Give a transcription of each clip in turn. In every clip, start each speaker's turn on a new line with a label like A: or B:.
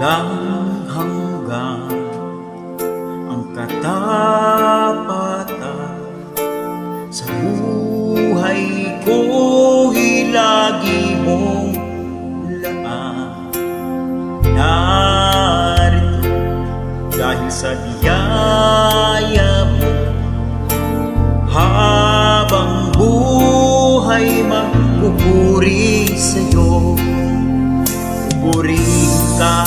A: Walang hanggan ang katapatan sa buhay ko'y lagi mong laan. Narito dahil sa biyaya mo, habang buhay magpupuri sa'yo. Purihin ka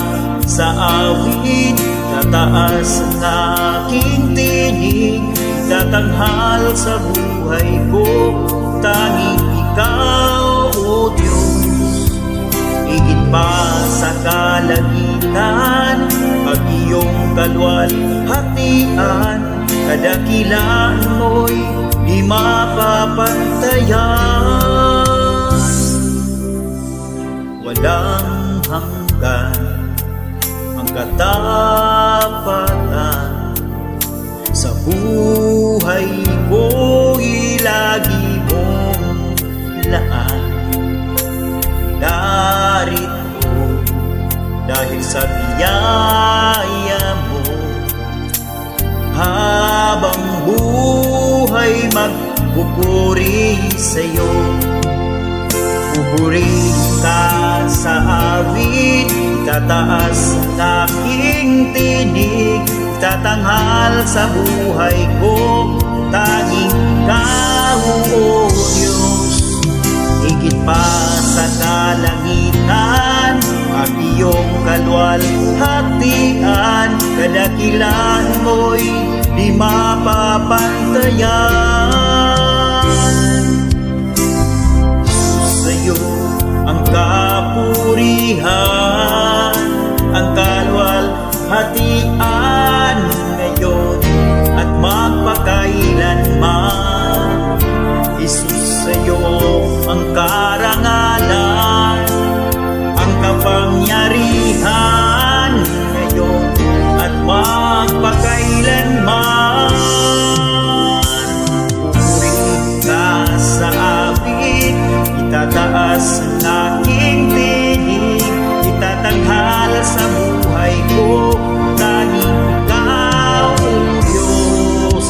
A: sa awit, tataas ang aking tinig, tatanghal sa buhay ko, tanging ikaw, O Diyos. Higit pa sa kalangitan, pag iyong kalwalhatian, kadakilaan mo'y di mapapantayan. Walang hanggan ang katapatan sa buhay ko'y lagi mong laan. Narito dahil sa biyaya mo, habang buhay magpupuri sa'yo. Pupurihin ka sa awit, tataas ang aking tinig, tatanghal sa buhay ko, tanging ikaw, O Diyos. Higit pa sa kalangitan, ang iyong kalwalhatian, kadakilan mo'y di mapapantayan. Sa'yo ang kapurihan, ang kalwalhatian ngayon at magpakailanman. Jesus, sa'yo ang karangalan, ang kapangyarihan ngayon at magpakailanman. Purihin ka sa awit, itataas ang aking tinig, itatanghal sa buhay ko, tanging ikaw, O Diyos.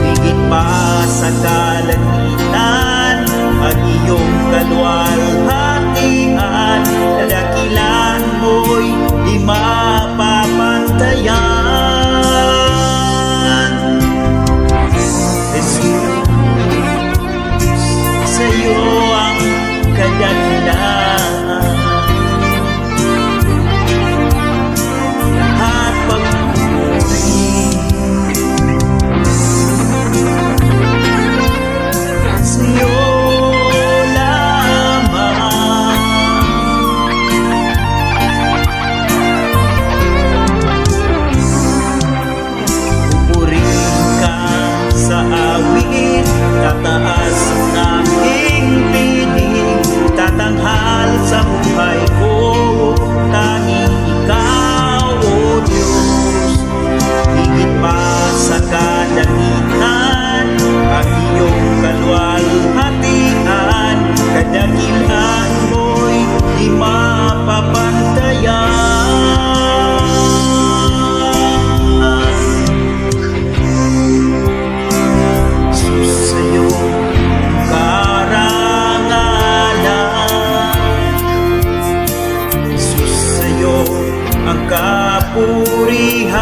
A: Higit pa sa kalangitan, ang iyong kalwalhatian, kadakilan mo'y di mapapantayan. Jesus, sa'yo ang kadakilan, lahat pagpupuri sa'yo lamang. Pupurihin ka sa awit, tataas ang aking tinig, tatanghal sa buhay ko, tanging ikaw, O Diyos. Higit pa sa kalangitan, ang iyong kalwalhatian, kadakilan mo'y di mapapantayan. Sa'yo karangalan, Jesus, sa'yo ang kapurihan.